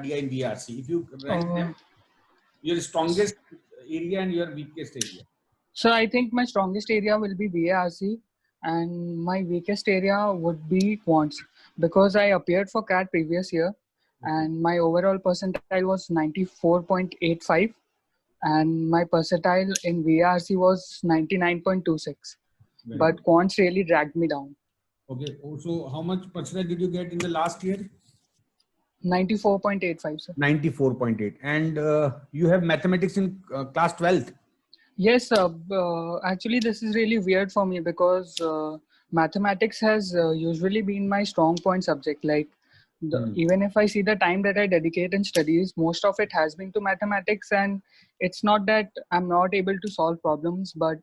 LRDI and VARC. If you rank Uh, them, your strongest area and your weakest area. so I think my strongest area will be VARC and my weakest area would be quants because I appeared for CAT previous year and my overall percentile was 94.85 and my percentile in VARC was 99.26. But quants really dragged me down. Okay. So how much percentage did you get in the last year? 94.85, sir. 94.8. And you have mathematics in class 12th? Yes, sir. Actually, this is really weird for me because mathematics has usually been my strong point subject. Like, even if I see the time that I dedicate in studies, most of it has been to mathematics. And it's not that I'm not able to solve problems, but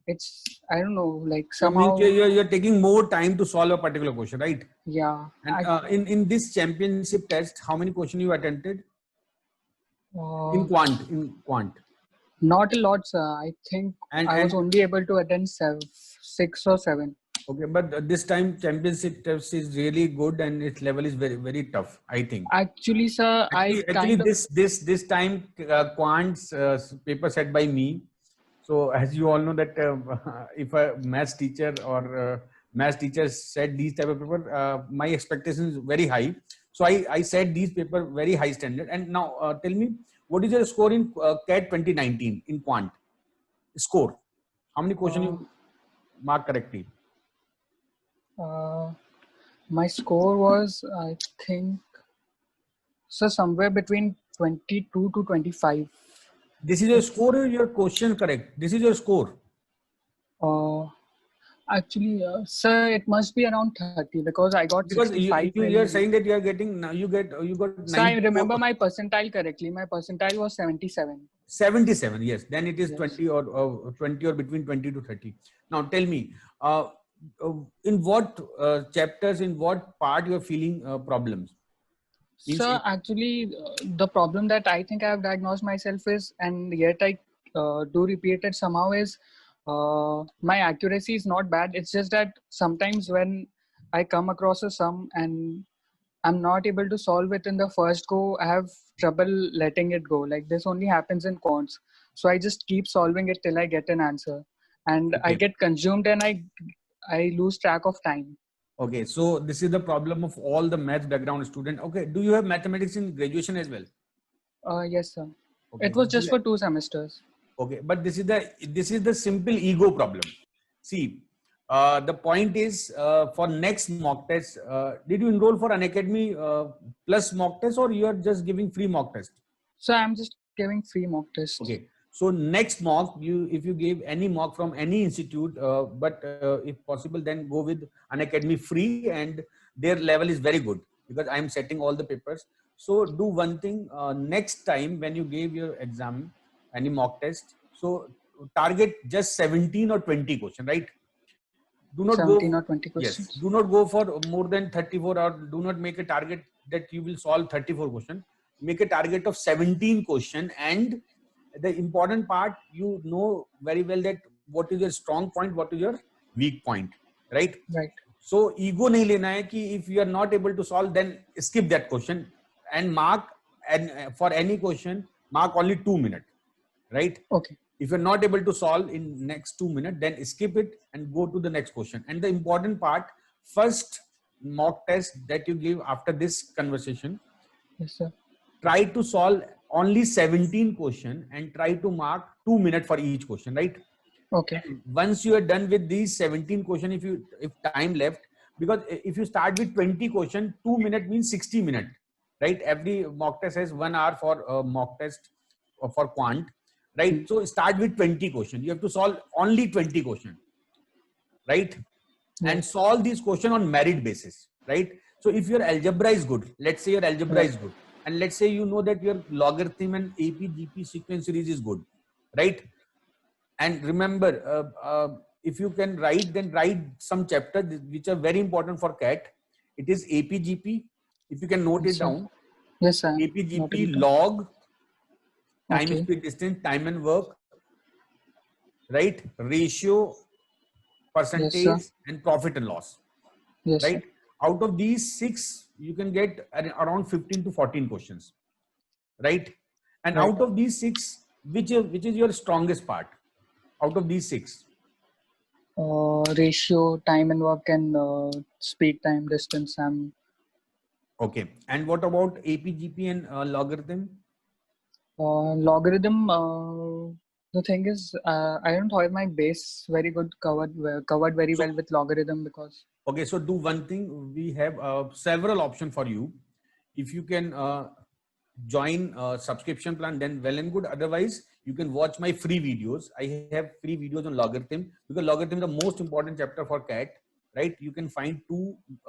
it's, I don't know, like somehow. So you're taking more time to solve a particular question, right? Yeah. And in this championship test, how many questions you attempted? In quant? Not a lot, sir. I think I was only able to attend 6 or 7. Okay, but this time championship test is really good and its level is very, very tough, I think. Actually, sir, this time quant's paper set by me. So as you all know that if a maths teacher or maths teacher said these type of paper, my expectation is very high. So I said these paper very high standard. And now tell me, what is your score in CAT 2019 in quant? Score. How many questions you mark correctly? My score was, I think, so somewhere between 22 to 25. This is your score or your question correct? This is your score. Actually, sir, it must be around 30 because I got 65. You are saying that you are getting now. You got. So I remember my percentile correctly. My percentile was 77. 77. Yes. Then it is Yes. 20 or 20 or between 20 to 30. Now tell me, in what chapters, in what part you are feeling problems? So actually, the problem that I think I have diagnosed myself is, and yet I do repeat it somehow, is my accuracy is not bad. It's just that sometimes when I come across a sum and I'm not able to solve it in the first go, I have trouble letting it go. Like this only happens in quants. So I just keep solving it till I get an answer. And I get consumed and I lose track of time. Okay, so this is the problem of all the math background student. Okay, do you have mathematics in graduation as well? Yes, sir. Okay. It was just for 2 semesters. Okay, but this is the simple ego problem. See, the point is for next mock test, did you enroll for Unacademy plus mock test or you are just giving free mock test? So I'm just giving free mock tests. Okay. So next mock, if you give any mock from any institute, but if possible, then go with Unacademy free, and their level is very good because I'm setting all the papers. So do one thing, next time when you give your exam, any mock test, so target just 17 or 20 questions, right? Do not 17 or 20 questions. Yes, do not go for more than 34 or do not make a target that you will solve 34 questions. Make a target of 17 questions, and the important part, you know very well that what is your strong point, what is your weak point, right? Right. So ego nahi lena hai ki if you are not able to solve, then skip that question and mark, and for any question mark only 2 minutes, right? Okay. If you're not able to solve in next 2 minutes, then skip it and go to the next question. And the important part, first mock test that you give after this conversation, yes, sir, try to solve only 17 questions and try to mark 2 minutes for each question, right? Okay. And once you are done with these 17 questions, if time left, because if you start with 20 questions, 2 minutes means 60 minutes, right? Every mock test has 1 hour for mock test for quant, right? So start with 20 questions. You have to solve only 20 questions, right? And solve these questions on merit basis, right? So if your algebra is good, let's say your algebra is good, and let's say you know that your logarithm and AP-GP sequence series is good, right? And remember, if you can write, then write some chapters which are very important for CAT. It is AP-GP. If you can note it down. Yes, sir. AP-GP, log, time, speed, distance, time and work, right? Ratio, percentage, and profit and loss, right? Out of these 6, you can get around 15 to 14 questions, right? And Right. out of these 6, which is your strongest part out of these 6? Ratio, time and work, and speed, time, distance. Okay. And what about APGP and logarithm? Logarithm. The thing is, I don't have my base very good covered very So, well with logarithm because. okay, so do one thing. We have several options for you. If you can join a subscription plan, then well and good. Otherwise, you can watch my free videos. I have free videos on logarithm, because logarithm is the most important chapter for CAT, right? You can find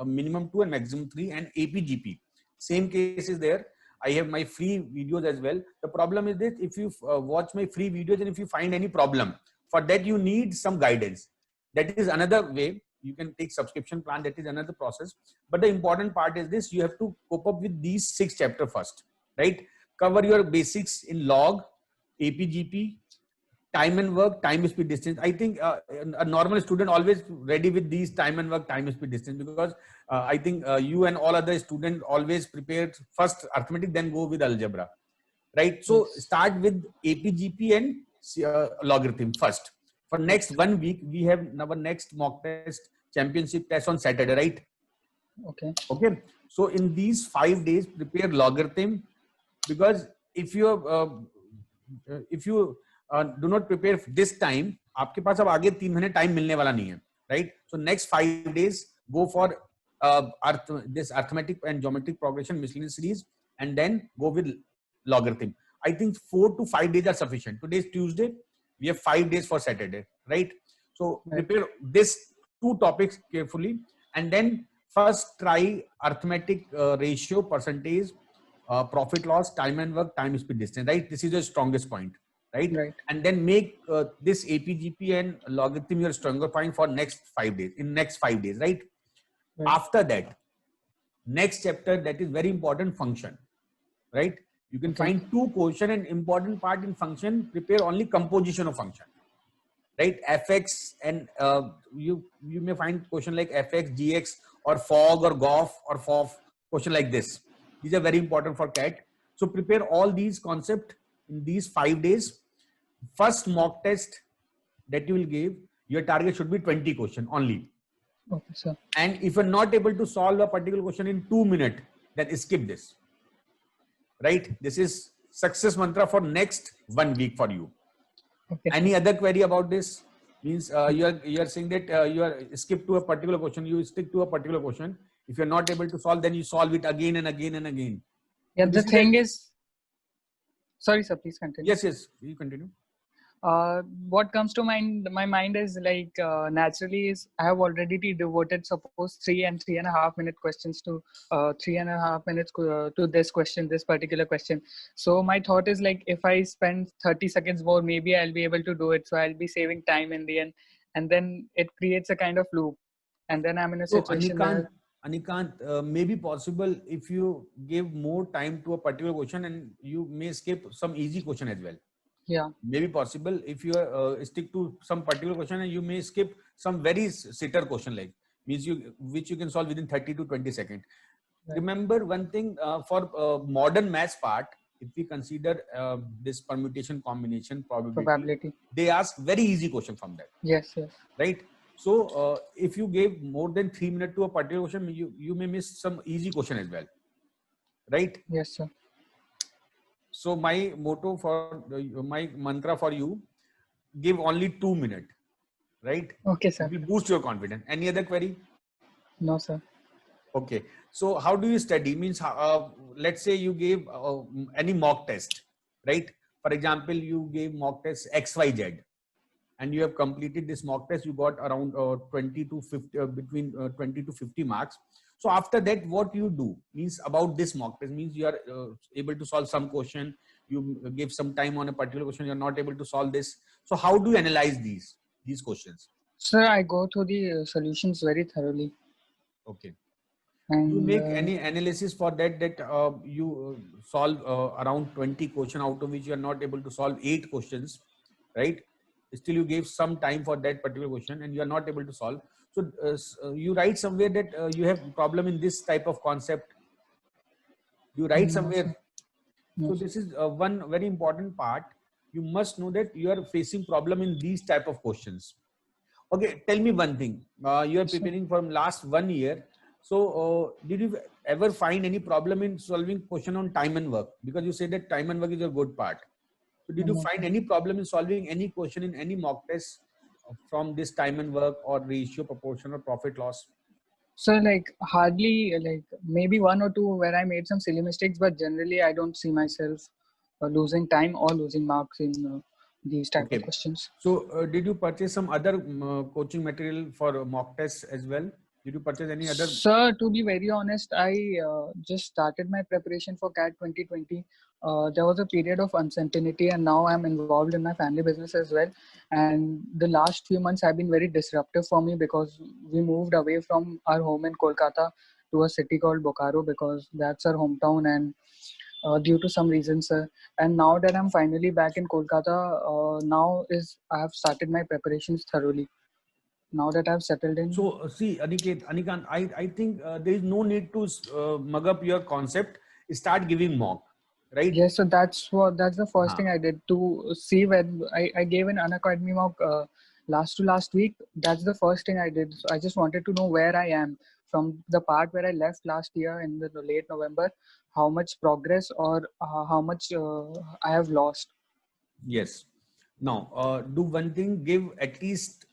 minimum 2 and maximum 3, and APGP. Same case is there. I have my free videos as well. The problem is that if you watch my free videos and if you find any problem, for that you need some guidance. That is another way. You can take subscription plan. That is another process. But the important part is this: you have to cope up with these 6 chapters first, right? Cover your basics in log, APGP, time and work, time, speed, distance. I think a normal student always ready with these time and work, time, speed, distance, because I think you and all other students always prepared first arithmetic, then go with algebra, right? So Yes. start with APGP and logarithm first. For next 1 week, we have our next mock test championship test on Saturday, right? Okay. Okay. So in these 5 days, prepare logarithm, because if you do not prepare this time, आपके पास अब आगे 3 महीने time मिलने वाला नहीं है, right? So next 5 days, go for this arithmetic and geometric progression miscellaneous series, and then go with logarithm. I think 4 to 5 days are sufficient. Today is Tuesday. We have 5 days for Saturday, right? So prepare this 2 topics carefully, and then first try arithmetic, ratio, percentage, profit loss, time and work, time, speed, distance, right? This is your strongest point, right? Right. And then make this APGP and logarithm your stronger point for next 5 days, in next 5 days, right? After that, next chapter, that is very important, function, right? You can find 2 question, and important part in function, prepare only composition of function, right? Fx and you may find question like fx, gx, or fog, or gof, or fof, question like this. These are very important for CAT. So prepare all these concepts in these 5 days. First mock test that you will give, your target should be 20 question only. Okay, sir. And if you're not able to solve a particular question in 2 minutes, then skip this, right? This is success mantra for next 1 week for you. Okay. Any other query about this? Means you are saying that you are skip to a particular question, you stick to a particular question. If you're not able to solve, then you solve it again and again and again. Yeah, So the thing is, sorry, sir, please continue. Yes, you continue. What comes to my mind is like naturally is I have already devoted suppose 3.5 minute questions to 3.5 minutes to this particular question. So my thought is like if I spend 30 seconds more, maybe I'll be able to do it. So I'll be saving time in the end, and then it creates a kind of loop, and then I'm in a situation where. Anikant, may be possible if you give more time to a particular question, and you may skip some easy question as well. Yeah. Maybe possible if you stick to some particular question, and you may skip some very sitter question, like means which you can solve within 30 to 20 seconds. Right. Remember one thing, for modern maths part, if we consider this permutation, combination, probability, they ask very easy question from that. Yes. Right. So if you gave more than 3 minutes to a particular question, you may miss some easy question as well. Right. Yes, sir. So my motto for my mantra for you, give only 2 minutes, right? Okay, sir. It will boost your confidence. Any other query? No, sir. Okay. So how do you study? Means, let's say you gave any mock test, right? For example, you gave mock test XYZ, and you have completed this mock test. You got around 20 to 50, between 20 to 50 marks. So after that, what you do means about this mock test means you are able to solve some question. You give some time on a particular question. You're not able to solve this. So how do you analyze these questions? Sir, I go through the solutions very thoroughly. Okay. And you make any analysis for that you solve around 20 questions, out of which you are not able to solve 8 questions, right? Still you gave some time for that particular question and you are not able to solve. So you write somewhere that you have problem in this type of concept. You write No, somewhere. sir. So No, sir. this is one very important part. You must know that you are facing problem in these type of questions. Okay, tell me one thing. You are Yes, sir. preparing from last 1 year. So did you ever find any problem in solving question on time and work? Because you say that time and work is a good part. So did you No, find sir. any problem in solving any question in any mock test from this time and work or ratio, proportion or profit loss? So like hardly like maybe one or two where I made some silly mistakes, but generally I don't see myself losing time or losing marks in these type of Okay. questions. So did you purchase some other coaching material for mock tests as well? Did you purchase any other? Sir, to be very honest, I just started my preparation for CAT 2020. There was a period of uncertainty, and now I'm involved in my family business as well. And the last few months have been very disruptive for me because we moved away from our home in Kolkata to a city called Bokaro because that's our hometown. And due to some reasons, and now that I'm finally back in Kolkata, now is I have started my preparations thoroughly. Now that I've settled in. So see, Anikant, I think there is no need to mug up your concept. Start giving mock, right? Yes, so that's the first Uh-huh. thing I did to see when I gave an Unacademy mock last week. That's the first thing I did. So I just wanted to know where I am from the part where I left last year in the late November, how much progress or how much I have lost. Yes. Now, do one thing, give at least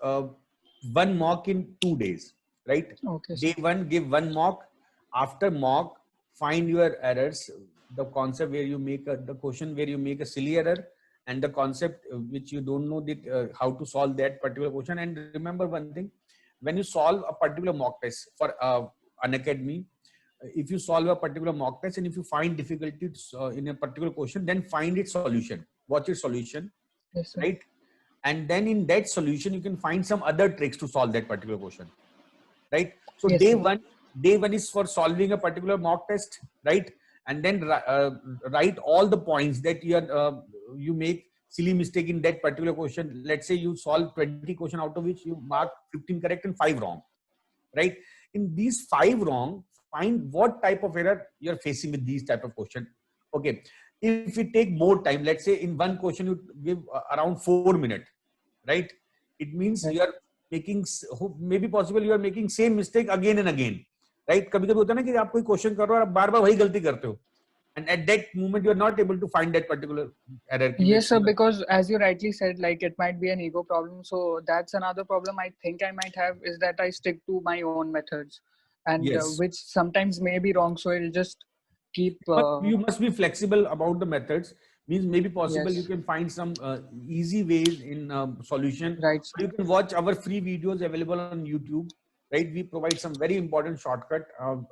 one mock in 2 days, right? Okay, Day sir. one, give one mock. After mock, find your errors, the concept where you make the question where you make a silly error, and the concept which you don't know that, how to solve that particular question. And remember one thing, when you solve a particular mock test for an academy, if you solve a particular mock test and if you find difficulties in a particular question, then find its solution, watch its solution, Yes, sir. right? And then in that solution you can find some other tricks to solve that particular question, right? So Yes, sir. day one is for solving a particular mock test, right? And then write all the points that you make silly mistake in that particular question. Let's say you solve 20 question, out of which you mark 15 correct and 5 wrong, right? In these 5 wrong, find what type of error you're facing with these type of question. Okay, if it take more time, let's say in one question you give around 4 minutes, right? It means Right. you are making, maybe possible you are making same mistake again and again, right? कभी कभी होता है ना कि आप कोई question कर रहे हो और आप बार बार वही गलती करते हो, and at that moment you are not able to find that particular error कि Yes, sir, मैं because as you rightly said, like it might be an ego problem. So that's another problem I think I might have is that I stick to my own methods, and yes. which sometimes may be wrong. So it'll just keep. But you must be flexible about the methods. Means maybe possible you Yes, can find some easy ways in solution. right, sir. You can watch our free videos available on YouTube, right? We provide some very important shortcut.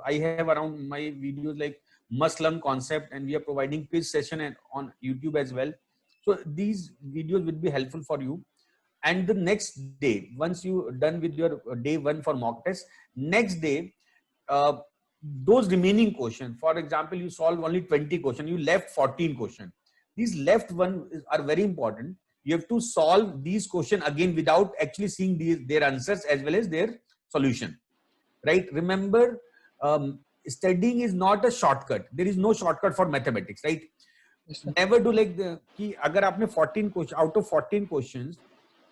I have around my videos like must learn concept, and we are providing quiz session and on YouTube as well. So these videos will be helpful for you. And the next day, once you done with your day one for mock test, next day, uh, those remaining questions, for example, you solve only 20 questions, you left 14 questions. These left are very important. You have to solve these questions again without actually seeing their answers as well as their solution, right? Remember, studying is not a shortcut. There is no shortcut for mathematics, right? Yes, sir. Never do like the कि अगर आपने 14 question out of 14 questions,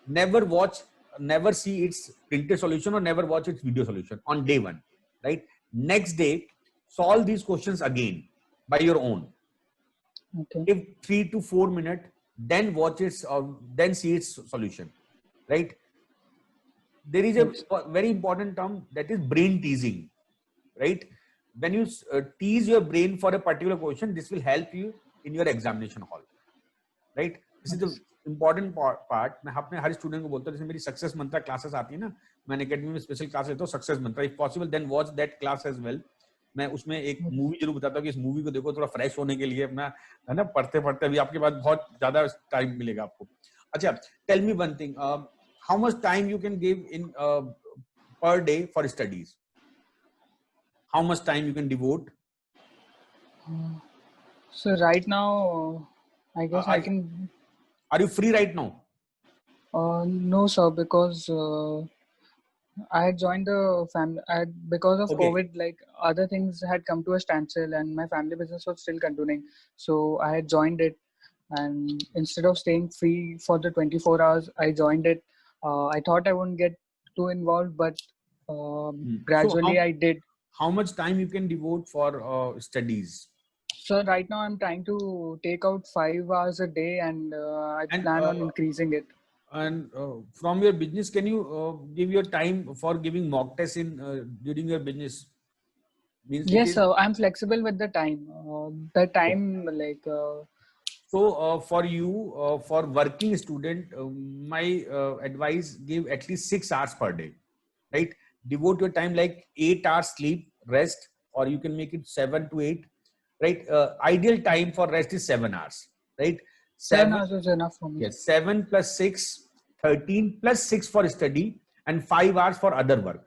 never watch, never see its printed solution or never watch its video solution on day one, right? Next day, solve these questions again by your own. Okay. Give 3 to 4 minutes, then watch its, then see its solution, right? There is a Right. very important term that is brain teasing, right? When you tease your brain for a particular question, this will help you in your examination hall, right? This is the important part. मैं अपने हर student को बोलता हूँ, जैसे मेरी success मंत्रा classes आती है ना, मैं अकेडमी में स्पेशल क्लास लेता हूँ success mantra, if possible then watch that class as well. मैं उसमें एक मूवी जरूर बताता हूँ कि इस मूवी को देखो थोड़ा फ्रेश होने के लिए, अपना है ना, पढ़ते पढ़ते अभी आपके पास बहुत ज्यादा टाइम मिलेगा आपको. अच्छा, tell me one thing, how much time you can give in per day for studies? How much time you can devote? So right now, I guess I Are, can. are you free right now? No, sir, because I had joined the family because of Okay. COVID. Like other things had come to a standstill, and my family business was still continuing. So I had joined it, and instead of staying free for the 24 hours, I joined it. I thought I wouldn't get too involved, but So gradually I did. how much time you can devote for studies? So right now I'm trying to take out 5 hours a day, and I And plan on increasing it. from your business, can you give your time for giving mock tests in during your business? Means it Yes, is sir. I'm flexible with the time. The time, like, so for you for working student, my advice, give at least 6 hours per day, right? Devote your time like 8 hours sleep, rest, or you can make it 7 to 8, right? Ideal time for rest is 7 hours, right? 7 Seven, hours is enough for me. yes, 7 plus 6, 13 plus 6 for study, and 5 hours for other work,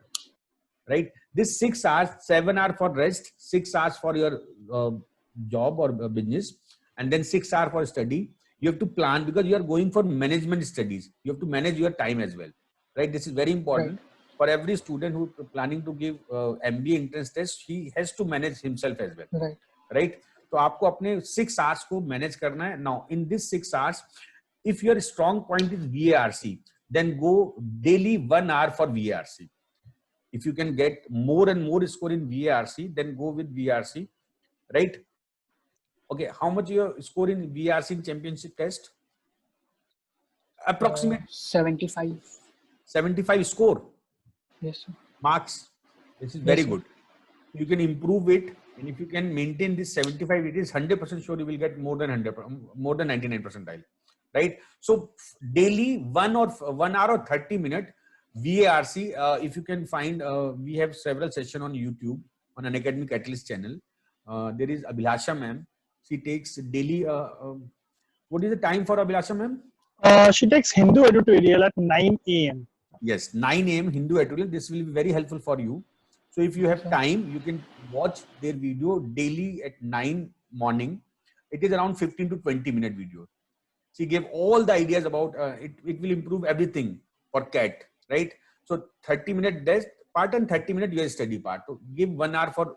right? This 6 hours, 7 hours for rest, 6 hours for your uh, job or business, and then 6 hours for study. You have to plan because you are going for management studies. You have to manage your time as well, right? This is very Right, important for every student who planning to give MBA entrance test. He has to manage himself as well, right. right? तो आपको अपने 6 hours को manage करना है. Now in this 6 hours, if your strong point is VARC, then go daily 1 hour for VARC. If you can get more and more score in VARC, then go with VARC, right? Okay, how much your score in VARC in championship test? Approximate 75. 75 score Yes, sir. marks. This is very Yes, sir. good. You can improve it, and if you can maintain this 75, it is 100% sure you will get more than 100, more than 99 percentile, right? So daily 1 hour or 30 minute VARC. If you can find, we have several sessions on YouTube on Unacademy CATEXAM channel. There is Abhilasha ma'am. She takes daily. What is the time for Abhilasha ma'am? She takes Hindu editorial at 9 a.m. Yes, 9 a.m. Hindu editorial. This will be very helpful for you. So if you have time, you can watch their video daily at 9 morning. It is around 15 to 20 minute video. She gave all the ideas about it. It will improve everything for CAT, right? So 30 minute this part and 30 minute your study part. So give 1 hour for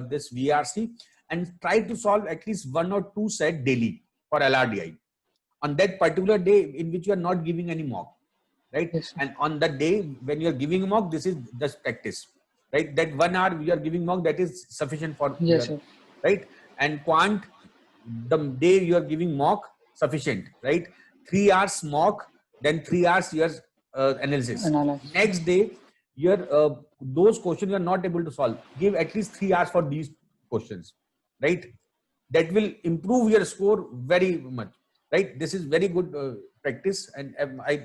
this VRC, and try to solve at least 1 or 2 set daily for LRDI on that particular day in which you are not giving any mock, right? Yes, sir. And on the day when you are giving mock, this is just practice, right? That 1 hour you are giving mock, that is sufficient for Yes, your, sir. right? And quant, the day you are giving mock, sufficient, right? 3 hours mock, then 3 hours your analysis. Analysis. Next day, your those questions you are not able to solve, give at least 3 hours for these questions, right? That will improve your score very much, right? This is very good practice, and I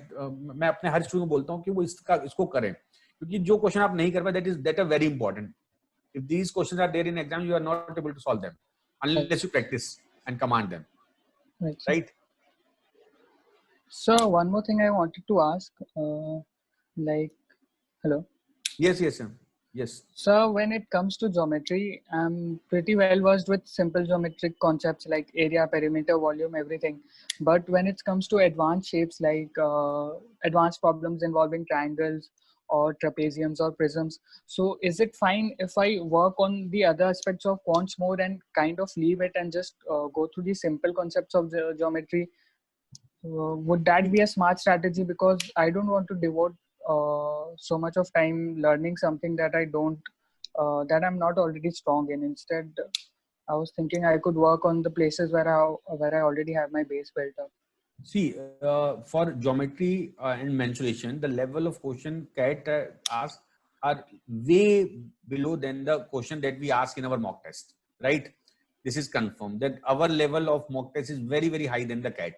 मैं अपने हर student को बोलता हूँ कि वो इसको करें, क्योंकि जो क्वेश्चन आप नहीं कर पाए, that are very important. If these questions are there in exam, you are not able to solve them unless you practice and command them, Right, sir. right? So one more thing I wanted to ask, like, hello. Yes, yes, sir. Yes. So when it comes to geometry, I'm pretty well versed with simple geometric concepts like area, perimeter, volume, everything. But when it comes to advanced shapes like advanced problems involving triangles or trapeziums or prisms, so is it fine if I work on the other aspects of quants more and kind of leave it and just go through the simple concepts of the geometry? Would that be a smart strategy? Because I don't want to devote so much of time learning something that I don't, that I'm not already strong in. Instead, I was thinking I could work on the places where I already have my base built up. See, for geometry and mensuration, the level of question CAT asks are way below than the question that we ask in our mock test, right? This is confirmed that our level of mock test is very, very high than the CAT,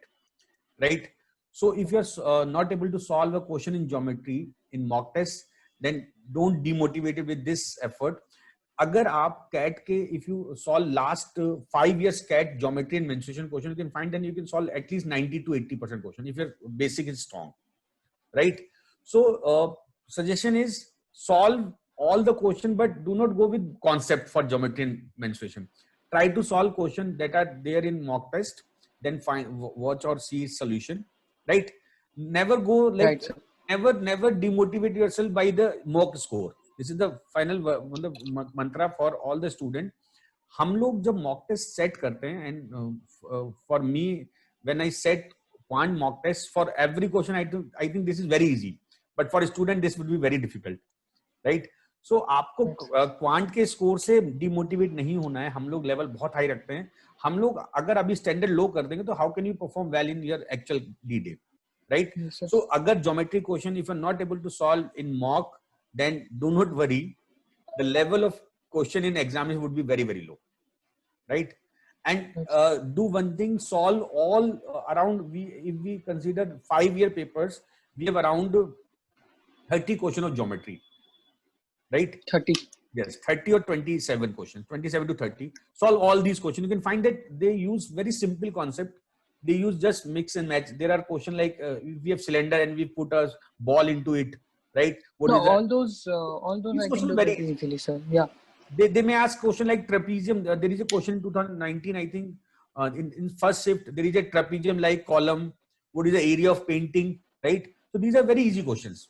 right? So if you're not able to solve a question in geometry in mock test, then don't demotivate with this effort. अगर आप CAT के, if you solve last 5 years CAT geometry and mensuration question, you can find, then you can solve at least 90 to 80% question if your basic is strong, right? So suggestion is solve all the question, but do not go with concept for geometry and mensuration. Try to solve questions that are there in mock test, then find, watch or see solution, right? Never go like Right, sir. never demotivate yourself by the mock score. This is the final mantra for all the student. हम लोग जब mock test set करते हैं, and for me when I set one mock test for every question, I think this is very easy, but for a student this would be very difficult, right? So आपको quant के score से demotivate नहीं होना है. हम लोग level बहुत high रखते हैं. हम लोग अगर अभी स्टैंडर्ड लो कर देंगे तो how can you perform well in your actual D day, right? Yes, sir. So agar geometry question, if you're not able to solve in mock, then do not worry. The level of question in examination would be very, very low, right? And do one thing, solve all around, if we consider 5-year papers, we have around 30 question of geometry, right? 30. Yes, 30 or 27 questions, 27 to 30. Solve all these questions. You can find that they use very simple concept. They use just mix and match. There are questions like we have cylinder and we put a ball into it, right? What No, is that? all those These I can questions do very pretty easily, sir. Yeah. They may ask question like trapezium. There is a question in 2019, I think, in first shift. There is a trapezium like column. What is the area of painting, right? So these are very easy questions,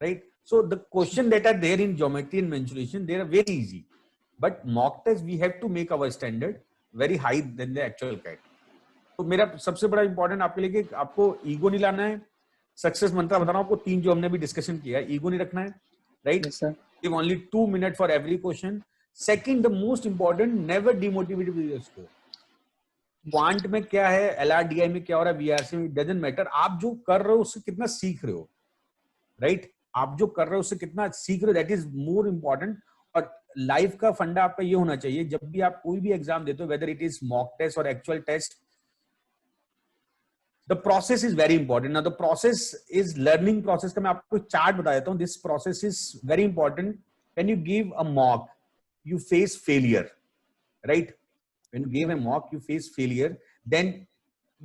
right? So the question that are there in geometry and mensuration, they are very easy. But mock test, we have to make our standard very high than the actual CAT. तो मेरा सबसे बड़ा important आपके लिए कि आपको ego नहीं लाना है. सक्सेस मंत्र बता रहा हूं आपको, 3 जो हमने भी डिस्कशन किया है. ईगो नहीं रखना है, right? Yes, sir. Give only 2 minutes for every question. Second, the most important, never demotivate with your score. Quant में क्या है, LRDI में क्या हो रहा है, VARC में, डजंट मैटर. आप जो कर रहे हो उससे कितना सीख रहे हो, राइट? आप जो कर रहे हो उससे कितना सीख रहे हो, दैट इज मोर इंपॉर्टेंट. और लाइफ का फंडा आपका ये होना चाहिए, जब भी आप कोई भी एग्जाम देते हो, whether it is mock test और actual test, the process is very important. Now the process is learning process का मैं आपको चार्ट बता देता हूँ. This process is very important. When you give a mock, you face failure, right? When you give a mock, you face failure. Then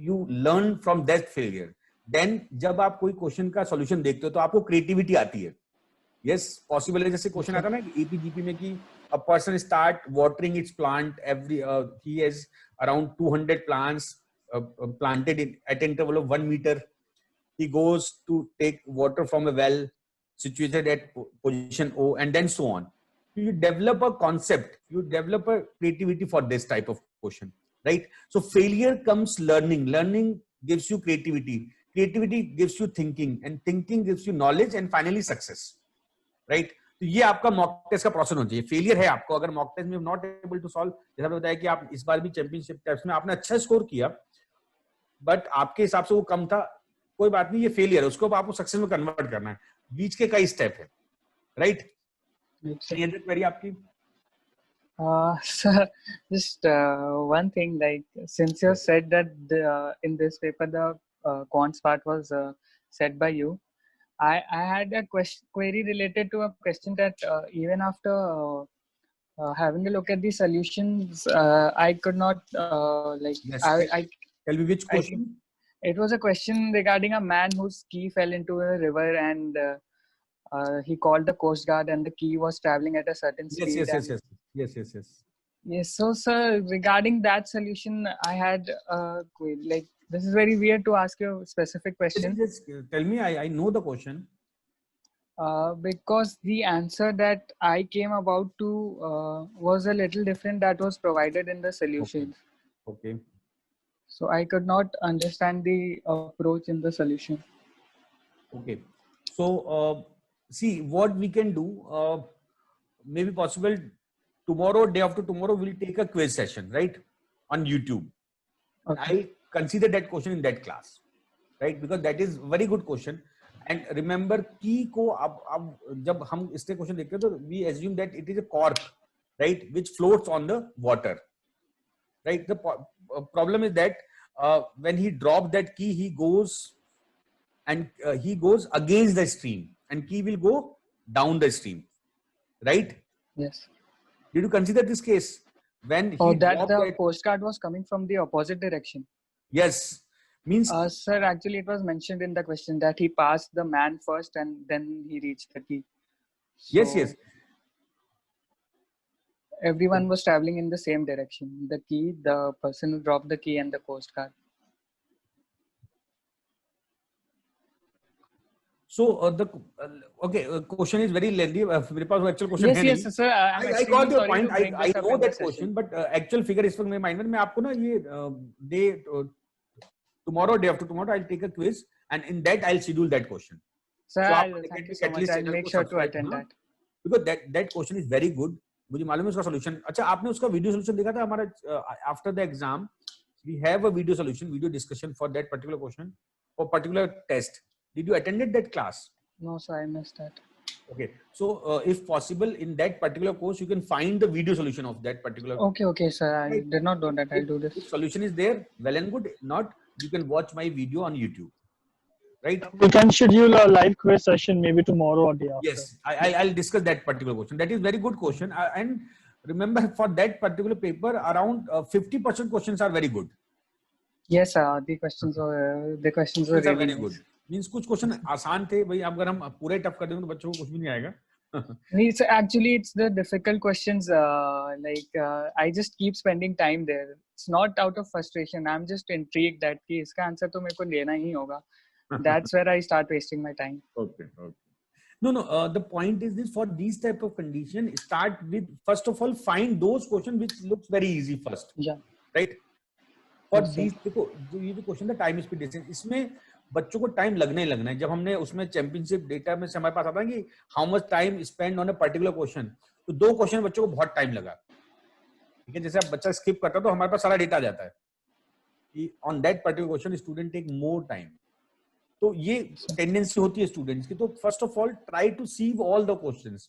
you learn from that failure. Then जब आप कोई question का solution देखते हो तो आपको creativity आती है. Yes, possible है. जैसे क्वेश्चन आता है ना APGP में कि a person start watering its plant every he has around 200 plants planted at interval of 1 meter. He goes to take water from a well situated at position O, and then so on. You develop a concept, you develop a creativity for this type of question, right? So failure comes learning. Learning gives you creativity. Creativity gives you thinking, and thinking gives you knowledge, and finally success, right? तो ये आपका mock test का process होना चाहिए. Failure है आपको अगर mock test में नॉट एबल टू सॉल्व. जैसा आपने बताया कि आप इस बार भी चैंपियनशिप टेस्ट में आपने अच्छा स्कोर किया, बट आपके हिसाब से वो कम था, कोई बात नहीं, ये फेलियर है, उसको आपको सक्सेस में कन्वर्ट करना है. बीच के कई स्टेप है, राइट? एनी अदर क्वेरी आपकी? Sir, just one thing, like since you said that in this paper the quants part was said by you, I had a query related to a question that even after having a look at the solutions, I could not Yes. Tell me which question. It was a question regarding a man whose key fell into a river, and he called the coast guard, and the key was traveling at a certain speed. Yes. So, sir, regarding that solution, I had like, this is very weird to ask you a specific question. Just tell me. I know the question. Because the answer that I came about to was a little different that was provided in the solution. Okay. So I could not understand the approach in the solution. Okay. So see what we can do. Maybe possible tomorrow, day after tomorrow, we'll take a quiz session, right, on YouTube. Okay. I consider that question in that class, right, because that is very good question. And remember, key को अब जब हम इससे question देखते हैं तो we assume that it is a cork, right, which floats on the water, right? The problem is that when he drops that key, he goes against the stream, and key will go down the stream, right? Yes. Did you consider this case when he that the postcard was coming from the opposite direction? Yes. Means sir, actually it was mentioned in the question that he passed the man first and then he reached the key. So yes. Everyone was traveling in the same direction. The key, the person who dropped the key, and the coast guard. So the question is very lengthy. मेरे पास वो actual question है Yes, नहीं. sir. I'm I extremely got your sorry point. to bring I this up know in that this session. question, but actual figure इस वक्त मेरे mind में मैं आपको ना ये day tomorrow, day after tomorrow, I'll take a quiz and in that I'll schedule that question. Sir, So आप thank you at so much. least I'll channel make को sure to subscribe attend करना. that. Because that question is very good. मुझे मालूम है उसका solution. अच्छा आपने उसका video solution देखा था हमारा after the exam we have a video solution, video discussion for that particular question for particular test. Did you attended that class? No, sir, I missed that. Okay, so if possible in that particular course you can find the video solution of that particular. Okay, sir. I Right. did not know that. I'll do this. If solution is there, well and good. Not, you can watch my video on YouTube. Right? We can schedule a live quiz session maybe tomorrow or day after. Yes, I'll discuss that particular question. That is very good question. And remember, for that particular paper, around 50% questions are very good. Yes, sir. The questions were Questions really are very nice. good. Means कुछ question आसान थे भाई. अगर हम पूरे tough कर देंगे तो बच्चों को कुछ भी नहीं आएगा. It's the difficult questions. I just keep spending time there. It's not out of frustration. I'm just intrigued that कि इसका आंसर तो मेरे को देना ही होगा. That's where I start wasting my time. Okay. No. The point is this: for these type of condition, start with first of all find those questions which looks very easy first. Yeah. Right. For Yes, these देखो जो ये जो question था time speed distance, इसमें बच्चों को time लगना ही लगना है. जब हमने उसमें चैंपियनशिप डेटा में से हमारे पास आता है कि how much time spend on a particular question, तो 2 क्वेश्चन बच्चों को बहुत टाइम लगा. ठीक है, जैसे अब बच्चा स्किप करता है तो हमारे पास सारा डेटा आ जाता है कि on that particular question student take more time. तो ये टेंडेंसी होती है स्टूडेंट्स की. तो first of all try to sieve all the questions,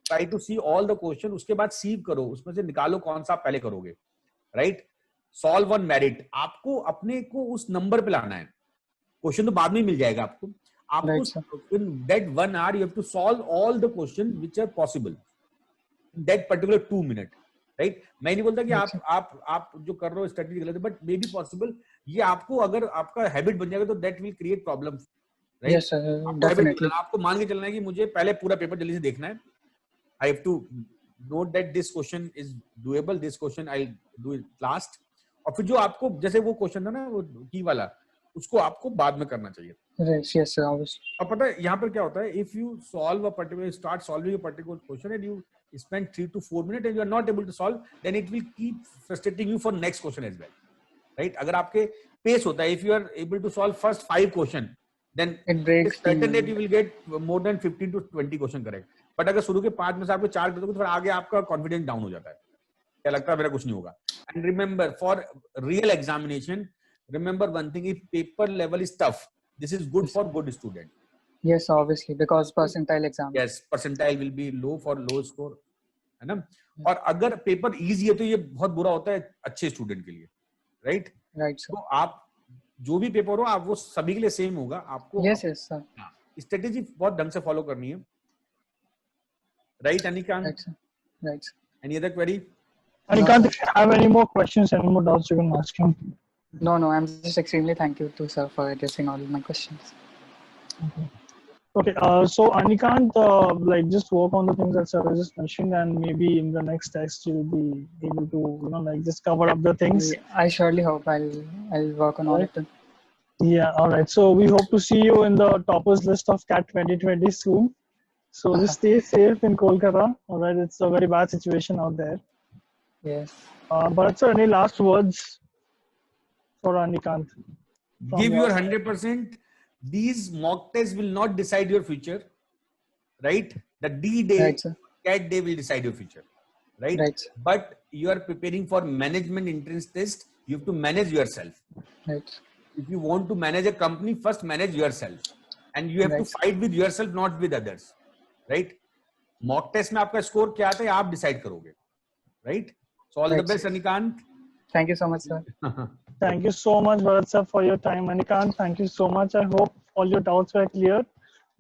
try to see all the question. उसके बाद सीव करो, उसमें से निकालो कौन सा आप पहले करोगे. राइट. Solve on merit. आपको अपने को उस नंबर पे लाना है. क्वेश्चन तो बाद में मिल जाएगा आपको. आपको in that 1 hour you have to solve all the question which are possible in that particular 2 minute. Right. मैं नहीं बोलता कि आप जो कर रहे हो स्ट्रेटजी गलत है, बट मे बी पॉसिबल. ये आपको अगर आपका हैबिट बन जाएगा तो that will create problem. Right. Yes, sir. Definitely. आपको मान के चलना है कि मुझे पहले पूरा पेपर जल्दी से देखना है. I have to note that this question is doable, this question I do it last. और फिर जो आपको जैसे वो क्वेश्चन था ना वो की वाला, उसको आपको बाद में करना चाहिए. Yes, sir. Obviously. अब पता है यहाँ पर क्या होता है, if you solve a particular, start solving a particular question and you spend 3 to 4 minutes and you are not able to solve, then it will keep frustrating you for next question as well. Right. अगर आपके pace होता है, if you are able to solve first 5 question, then It breaks. certain that you will get more than 15 to 20 question correct. But अगर शुरू के 5 में से आपको 4 दोगे तो फिर आगे आपका confidence down हो जाता है. क्या लगता है मेरा कुछ नहीं होगा. And remember, for real examination, remember one thing: if paper level is tough, this is good for good student. Yes, obviously, because percentile exam. Yes, percentile will be low for low score, है ना. और अगर paper easy है तो ये बहुत बुरा होता है अच्छे स्टूडेंट के लिए. राइट. Right, sir. तो आप जो भी पेपर हो आप वो सभी के लिए सेम होगा. आपको Yes, sir. स्ट्रेटेजी बहुत ढंग से फॉलो करनी है. Right Anikant. Right, sir. Right, sir. Any other query? Anikant, if you have any more questions, any more doubts, you can ask him. No, I'm just extremely thankful to sir for addressing all my questions. Okay, so Anikant, like just work on the things that sir was just mentioned, and maybe in the next text you'll be able to, like just cover up the things. I surely hope I'll work on all of them. Yeah, all right. So we hope to see you in the toppers list of CAT 2020 soon. So just stay safe in Kolkata. All right, it's a very bad situation out there. Yes. But sir, any last words for Anikant? Give your 100%. These mock tests will not decide your future. Right. The D-Day, Right, sir. CAT day will decide your future. Right. Right, sir. But you are preparing for management entrance test. You have to manage yourself. Right. If you want to manage a company, first manage yourself, and you have Right. to fight with yourself, not with others. Right. Mock test में आपका score क्या आता है आप decide करोगे. Right. So all the Right, best, Anikant. Thank you so much, sir. Thank you so much, Bharat sir, for your time. Anikant, thank you so much. I hope all your doubts were clear.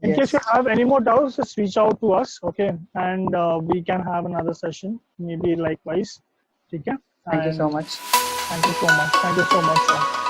In Yes. case you have any more doubts, just reach out to us, okay? And we can have another session, maybe likewise. Okay? Thank you so much. Thank you so much. Thank you so much, sir.